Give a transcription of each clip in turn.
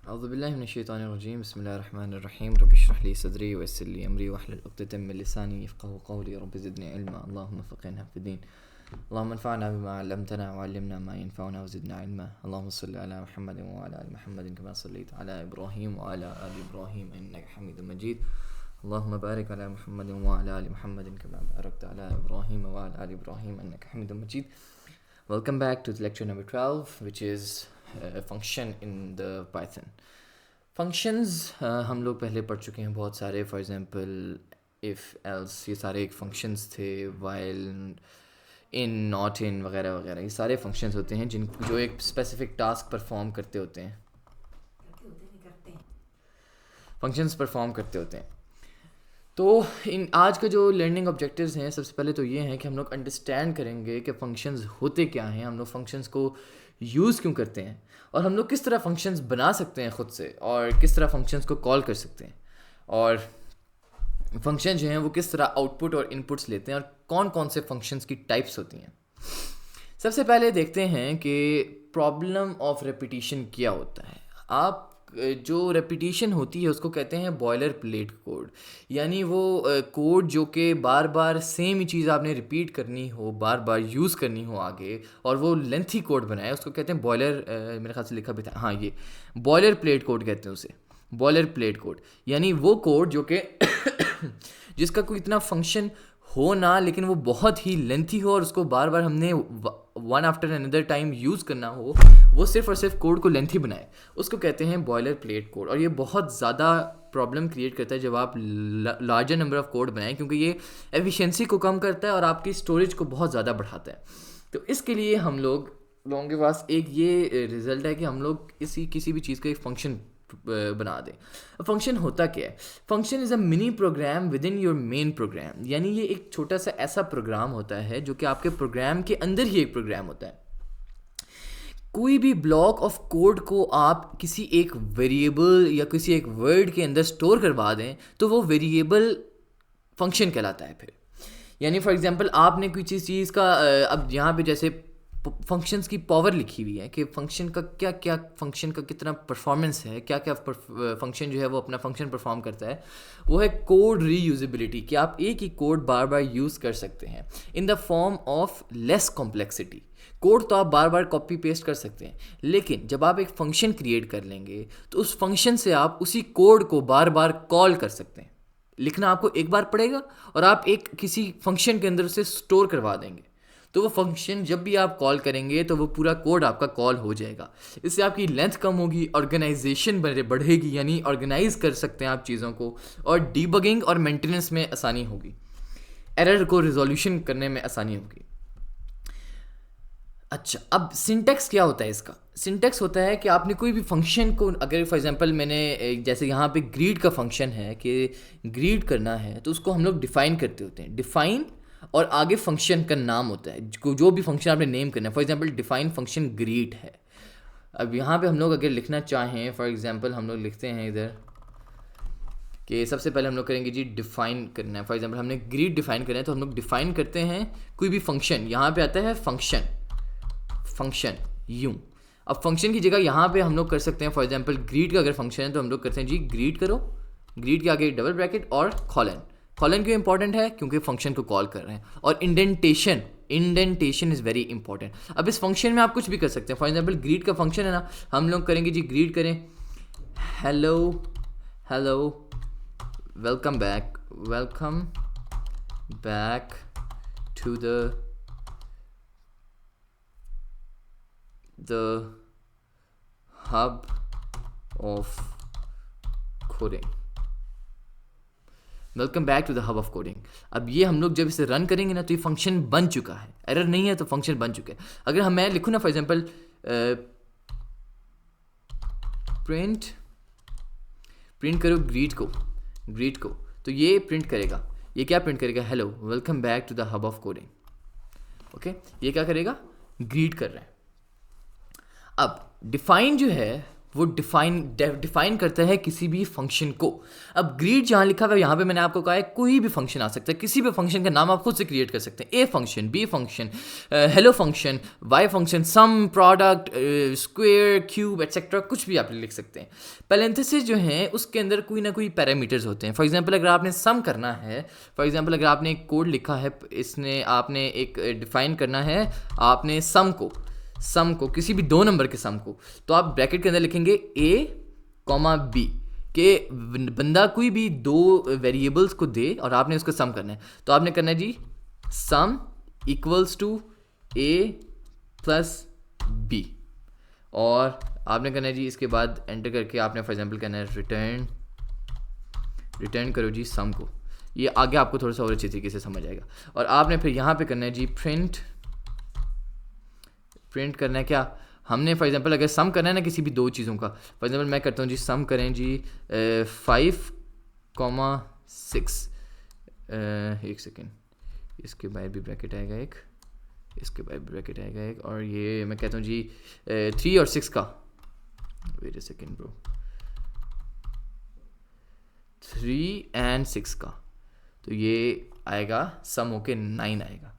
औज़ुबिल्लाहिमिनश्शैतानिर्रजीम बिस्मिल्लाहिर्रहमानिर्रहीम रब्बि इश्रह ली सदरी वयस्सिर ली अमरी वहलुल उक़दतम मिन लिसानी यफ़क़हू क़ौली रब्बि ज़िदनी इल्मा अल्लाहुम्मा फ़क़िहना फ़िद्दीन अल्लाहुम्मा अन्फ़अना बिमा अल्लमतना वअल्लिमना मा यनफ़अुना वज़िदना इल्मा अल्लाहुम्मा सल्लि अला मुहम्मदिन व अला आलि मुहम्मदिन कमा सल्लैता अला इब्राहीम व अला आलि इब्राहीम इन्नका हमीदुम मजीद अल्लाहुम्मा बारिक अला मुहम्मदिन व अला आलि मुहम्मदिन कमा बारकता अला इब्राहीम व अला आलि इब्राहीम इन्नका हमीदुम मजीद. Welcome back to lecture number 12, which is a function in the Python. Functions हम लोग पहले पढ़ चुके हैं बहुत सारे. फॉर एग्जांपल if else, ये सारे एक functions थे. while, in, not in वगैरह वगैरह, ये सारे functions होते हैं जो एक specific task perform करते होते हैं. functions perform करते होते हैं. तो इन आज का जो लर्निंग ऑब्जेक्टिव्स हैं, सबसे पहले तो ये हैं कि हम लोग अंडरस्टैंड करेंगे कि फ़ंक्शंस होते क्या हैं, हम लोग फ़ंक्शंस को यूज़ क्यों करते हैं, और हम लोग किस तरह फ़ंक्शंस बना सकते हैं ख़ुद से, और किस तरह फ़ंक्शंस को कॉल कर सकते हैं, और फंक्शन जो हैं वो किस तरह आउटपुट और इनपुट्स लेते हैं, और कौन कौन से फंक्शंस की टाइप्स होती हैं. सबसे पहले देखते हैं कि प्रॉब्लम ऑफ रेपिटिशन क्या होता है. आप जो रेपिटिशन होती है उसको कहते हैं बॉयलर प्लेट कोड, यानी वो कोड जो कि बार बार सेम ही चीज़ आपने रिपीट करनी हो, बार बार यूज़ करनी हो आगे, और वो लेंथी कोड बनाए, उसको कहते हैं बॉयलर. मेरे ख्याल से लिखा भी था, हाँ, ये बॉयलर प्लेट कोड कहते हैं उसे. बॉयलर प्लेट कोड यानी वो कोड जो कि जिसका कोई इतना फंक्शन हो ना, लेकिन वो बहुत ही लेंथी हो, और उसको बार बार हमने one after another time use करना हो, वो सिर्फ और सिर्फ कोड को लेंथी बनाए, उसको कहते हैं बॉयलर प्लेट कोड. और ये बहुत ज़्यादा प्रॉब्लम क्रिएट करता है जब आप लार्जर नंबर ऑफ कोड बनाएं, क्योंकि ये एफिशिएंसी को कम करता है और आपकी स्टोरेज को बहुत ज़्यादा बढ़ाता है. तो इसके लिए हम लोगों के पास एक ये रिज़ल्ट है कि हम लोग किसी भी चीज़ का एक फंक्शन बना दें. फंक्शन होता क्या है? Function is a mini program with in your main program, यानी ये एक छोटा सा ऐसा प्रोग्राम होता है जो कि आपके प्रोग्राम के अंदर ही एक प्रोग्राम होता है. कोई भी ब्लॉक ऑफ कोड को आप किसी एक वेरिएबल या किसी एक वर्ड के अंदर स्टोर करवा दें तो वो वेरिएबल फंक्शन कहलाता है फिर. यानी फॉर एग्जांपल आपने कोई चीज़ का अब यहाँ पे जैसे फंक्शंस की पावर लिखी हुई है कि फंक्शन का क्या क्या, फंक्शन का कितना परफॉर्मेंस है, क्या क्या फंक्शन जो है वो अपना फंक्शन परफॉर्म करता है. वो है कोड रीयूजेबिलिटी, कि आप एक ही कोड बार बार यूज़ कर सकते हैं इन the form of less complexity. Code तो आप बार बार कॉपी पेस्ट कर सकते हैं, लेकिन जब आप एक फंक्शन क्रिएट कर लेंगे तो उस फंक्शन से आप उसी कोड को बार बार कॉल कर सकते हैं. लिखना आपको एक बार पड़ेगा और आप एक किसी फंक्शन के अंदर उसे स्टोर करवा देंगे, तो वो फंक्शन जब भी आप कॉल करेंगे तो वो पूरा कोड आपका कॉल हो जाएगा. इससे आपकी लेंथ कम होगी, ऑर्गेनाइजेशन बढ़ेगी, यानी ऑर्गेनाइज कर सकते हैं आप चीज़ों को, और डीबगिंग और मेंटेनेंस में आसानी होगी, एरर को रिजोल्यूशन करने में आसानी होगी. अच्छा, अब सिंटेक्स क्या होता है इसका? सिंटेक्स होता है कि आपने कोई भी फंक्शन को, अगर फॉर एग्जांपल मैंने जैसे यहाँ पे ग्रीड का फंक्शन है कि ग्रीड करना है, तो उसको हम लोग डिफ़ाइन करते होते हैं. डिफ़ाइन और आगे फंक्शन का नाम होता है, जो भी फंक्शन आपने नेम करना है. For example define function greet है. अब यहाँ पे हम लोग अगर लिखना चाहें, फॉर एग्जांपल हम लोग लिखते हैं इधर कि सबसे पहले हम लोग करेंगे जी डिफ़ाइन करना है. फॉर एग्जांपल हमने ग्रीड डिफ़ाइन करना है, तो हम लोग डिफ़ाइन करते हैं कोई भी फंक्शन. यहाँ पे आता है फंक्शन यूँ. अब फंक्शन की जगह यहाँ पे हम लोग कर सकते हैं, फॉर एग्जांपल ग्रीड का अगर फंक्शन है तो हम लोग करते हैं जी ग्रीड करो, ग्रीड के आगे डबल ब्रैकेट और कॉलन. कॉलन क्यों इंपॉर्टेंट है? क्योंकि फंक्शन को कॉल कर रहे हैं. और इंडेंटेशन इज़ वेरी इंपॉर्टेंट. अब इस फंक्शन में आप कुछ भी कर सकते हैं. फॉर एग्जांपल ग्रीड का फंक्शन है ना, हम लोग करेंगे जी ग्रीड करें hello welcome back to the hub of coding. Welcome back to the hub of coding. अब ये हम लोग जब इसे रन करेंगे ना तो ये फंक्शन बन चुका है, एरर नहीं है तो फंक्शन बन चुका है. अगर मैं लिखूँ ना फॉर एग्जांपल प्रिंट करो ग्रीड को, तो ये प्रिंट करेगा. ये क्या प्रिंट करेगा? Hello welcome back to the hub of coding. Okay, ये क्या करेगा? ग्रीड कर रहे हैं. अब डिफाइन जो है वो डिफाइन करता है किसी भी फंक्शन को। अब ग्रीड जहाँ लिखा हुआ है यहाँ पे मैंने आपको कहा है कोई भी फंक्शन आ सकता है, किसी भी फंक्शन का नाम आप खुद से क्रिएट कर सकते हैं। A function, B function, hello function, Y function, sum, product, square, cube etcetera, कुछ भी आप लिख सकते हैं। पैरेंथेसिस जो है उसके अंदर कोई ना कोई पैरामीटर्स होते हैं। फॉर एग्जांपल अगर आपने सम करना है, फॉर एग्जांपल अगर आपने एक कोड लिखा है, इसने आपने एक डिफाइन करना है आपने सम को किसी भी 2 नंबर के सम को, तो आप ब्रैकेट के अंदर लिखेंगे a, b के बंदा कोई भी 2 वेरिएबल्स को दे और आपने उसको सम करना है, तो आपने करना है जी sum equals to a plus b, और आपने करना है जी इसके बाद एंटर करके आपने फॉर एग्जांपल करना है रिटर्न करो जी सम को। ये आगे आपको थोड़ा सा और अच्छी तरीके से समझ आएगा। और आपने फिर यहाँ पे करना है जी प्रिंट करना है क्या, हमने फॉर एग्जांपल अगर सम करना है ना किसी भी 2 चीज़ों का, फॉर एग्जांपल मैं करता हूँ जी सम करें जी 5,6, एक सेकेंड, इसके बाद भी ब्रैकेट आएगा एक, इसके बाद ब्रैकेट आएगा एक, और ये मैं कहता हूँ जी 3 और 6 का, wait a second bro, 3 and 6 का, तो ये आएगा सम होके 9 आएगा।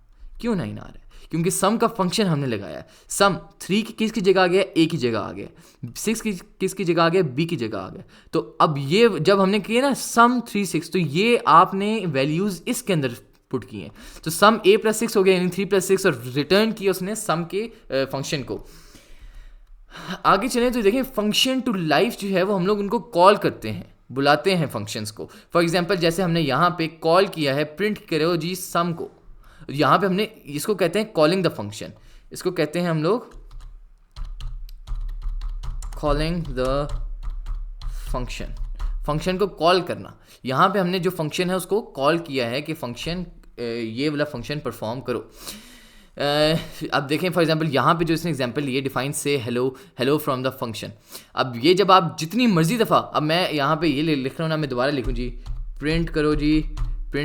क्यों 9 आ रहा है? क्योंकि सम का फंक्शन हमने लगाया है। सम 3 की किसकी जगह आ गया, ए की जगह आ गया, 6 की किसकी जगह आ गया, बी की जगह आ गया। तो अब ये जब हमने किया ना सम 3 6, तो ये आपने वैल्यूज इसके अंदर पुट किए हैं, तो सम a + 6 हो गया, यानी 3 + 6, और रिटर्न किया उसने सम के फंक्शन को। आगे चलें तो देखें फंक्शन टू लाइफ जो है वो हम लोग उनको कॉल करते हैं, बुलाते हैं फंक्शंस को। फॉर एग्जांपल जैसे हमने यहाँ पे कॉल किया है, प्रिंट करो जी सम को, यहाँ पे हमने इसको कहते हैं कॉलिंग द फंक्शन, इसको कहते हैं हम लोग कॉलिंग द फंक्शन को कॉल करना। यहाँ पे हमने जो फंक्शन है उसको कॉल किया है कि फंक्शन ये वाला फंक्शन परफॉर्म करो। अब देखें फॉर एग्जांपल यहाँ पे जो इसने एग्जांपल लिए डिफाइन से हेलो फ्रॉम द फंक्शन। अब ये जब आप जितनी मर्जी दफ़ा, अब मैं यहाँ पे ये लिख रहा हूँ ना, मैं दोबारा लिखूँ जी प्रिंट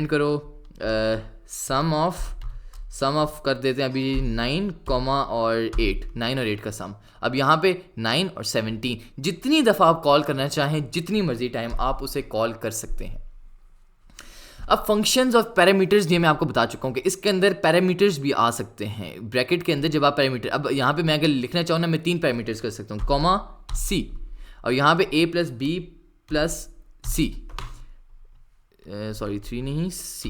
करो सम ऑफ कर देते हैं अभी 9 और 8 का सम। अब यहाँ पे 9 और 17, जितनी दफ़ा आप कॉल करना चाहें, जितनी मर्जी टाइम आप उसे कॉल कर सकते हैं। अब फंक्शंस और पैरामीटर्स ये मैं आपको बता चुका हूँ कि इसके अंदर पैरामीटर्स भी आ सकते हैं ब्रैकेट के अंदर। जब आप पैरामीटर, अब यहाँ पे मैं अगर लिखना चाहूँ ना, मैं 3 पैरामीटर्स कर सकता हूँ, कॉमा सी, और यहाँ पे a + b + c, सॉरी 3 नहीं c,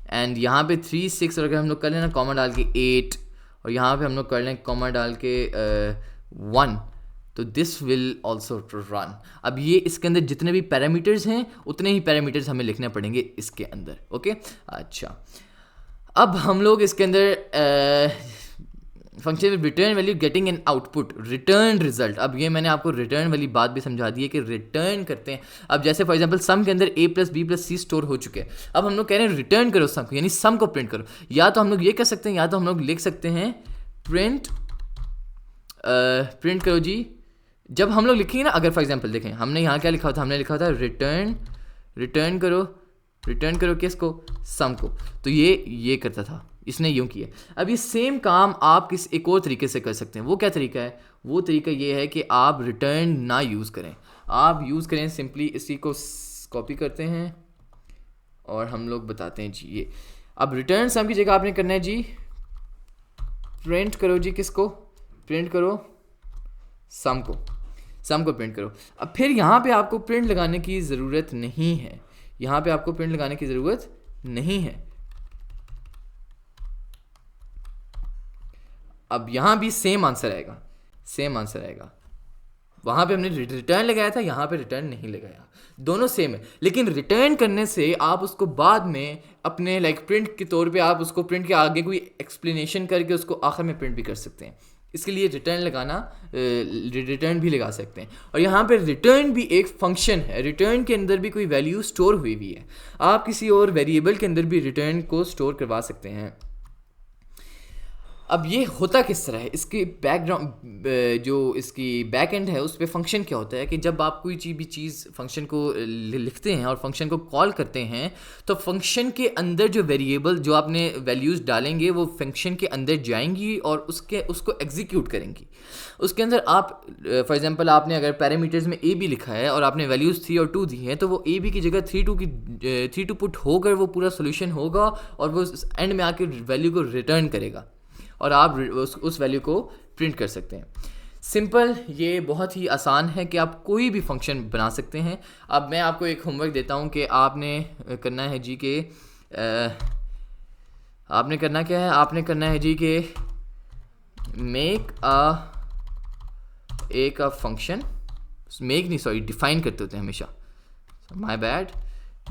एंड यहाँ पे 3 6, और अगर हम लोग कर लेना कॉमा डाल के 8, और यहाँ पे हम लोग कर लें कॉमा डाल के 1, तो दिस विल ऑल्सो रन। अब ये इसके अंदर जितने भी पैरामीटर्स हैं उतने ही पैरामीटर्स हमें लिखने पड़ेंगे इसके अंदर। ओके, अच्छा, अब हम लोग इसके अंदर function return value getting an output, return result. अब ये मैंने आपको रिटर्न वाली बात भी समझा दी है कि रिटर्न करते हैं। अब जैसे फॉर एग्जांपल सम के अंदर a + b + c स्टोर हो चुके हैं, अब हम लोग कह रहे हैं रिटर्न करो सम को, यानी सम को प्रिंट करो। या तो हम लोग ये कर सकते हैं, या तो हम लोग लिख सकते हैं प्रिंट करो जी। जब हम लोग लिखेंगे ना, अगर फॉर एग्जांपल देखें हमने यहाँ क्या लिखा था, हमने लिखा था रिटर्न करो किसको, सम को, तो ये करता था, इसने यूँ किया। अब ये सेम काम आप एक और तरीके से कर सकते हैं। वो क्या तरीका है? वो तरीका ये है कि आप रिटर्न ना यूज़ करें, आप यूज़ करें सिंपली इसी को कॉपी करते हैं और हम लोग बताते हैं जी। ये अब रिटर्न सम की जगह आपने करना है जी प्रिंट करो जी किसको, प्रिंट करो सम को प्रिंट करो। अब फिर यहाँ पे आपको प्रिंट लगाने की ज़रूरत नहीं है, यहाँ पे आपको प्रिंट लगाने की ज़रूरत नहीं है। अब यहाँ भी सेम आंसर आएगा, वहाँ पे हमने रिटर्न लगाया था, यहाँ पे रिटर्न नहीं लगाया, दोनों सेम है। लेकिन रिटर्न करने से आप उसको बाद में अपने प्रिंट के तौर पे आप उसको प्रिंट के आगे कोई एक्सप्लेनेशन करके उसको आखिर में प्रिंट भी कर सकते हैं। इसके लिए रिटर्न भी लगा सकते हैं। और यहाँ पे रिटर्न भी एक फंक्शन है, रिटर्न के अंदर भी कोई वैल्यू स्टोर हुई हुई है। आप किसी और वेरिएबल के अंदर भी रिटर्न को स्टोर करवा सकते हैं। अब ये होता किस तरह है, इसकी बैकग्राउंड जो इसकी बैक एंड है उस पर फंक्शन क्या होता है कि जब आप कोई भी चीज़ फंक्शन को लिखते हैं और फंक्शन को कॉल करते हैं तो फंक्शन के अंदर जो वेरिएबल जो आपने वैल्यूज़ डालेंगे वो फंक्शन के अंदर जाएंगी और उसको एग्जीक्यूट करेंगी। उसके अंदर आप फॉर एग्जांपल आपने अगर पैरामीटर्स में ए बी लिखा है और आपने वैल्यूज़ 3 और 2 दी हैं तो वो ए बी की जगह 3 2 पुट होकर वो पूरा सोल्यूशन होगा और वो एंड में आके वैल्यू को रिटर्न करेगा और आप उस वैल्यू को प्रिंट कर सकते हैं। सिंपल, ये बहुत ही आसान है कि आप कोई भी फंक्शन बना सकते हैं। अब मैं आपको एक होमवर्क देता हूँ कि आपने करना है जी के आपने करना क्या है, आपने करना है जी के मेक अ फंक्शन, मेक नहीं सॉरी डिफाइन करते होते हैं हमेशा, my bad,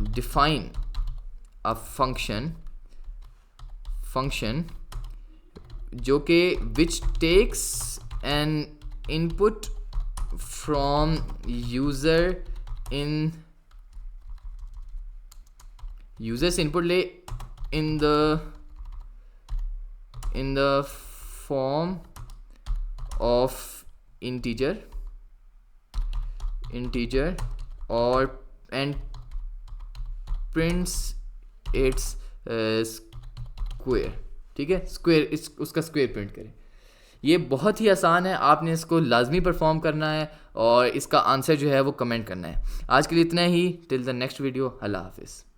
define a function जो कि which takes an input from user से इनपुट ले in the form of integer और एंड प्रिंट्स इट्स स्क्वायर। ठीक है, स्क्वायर, उसका स्क्वायर प्रिंट करें। ये बहुत ही आसान है, आपने इसको लाजमी परफॉर्म करना है और इसका आंसर जो है वो कमेंट करना है। आज के लिए इतना ही, टिल द नेक्स्ट वीडियो, अल्लाह हाफिज़।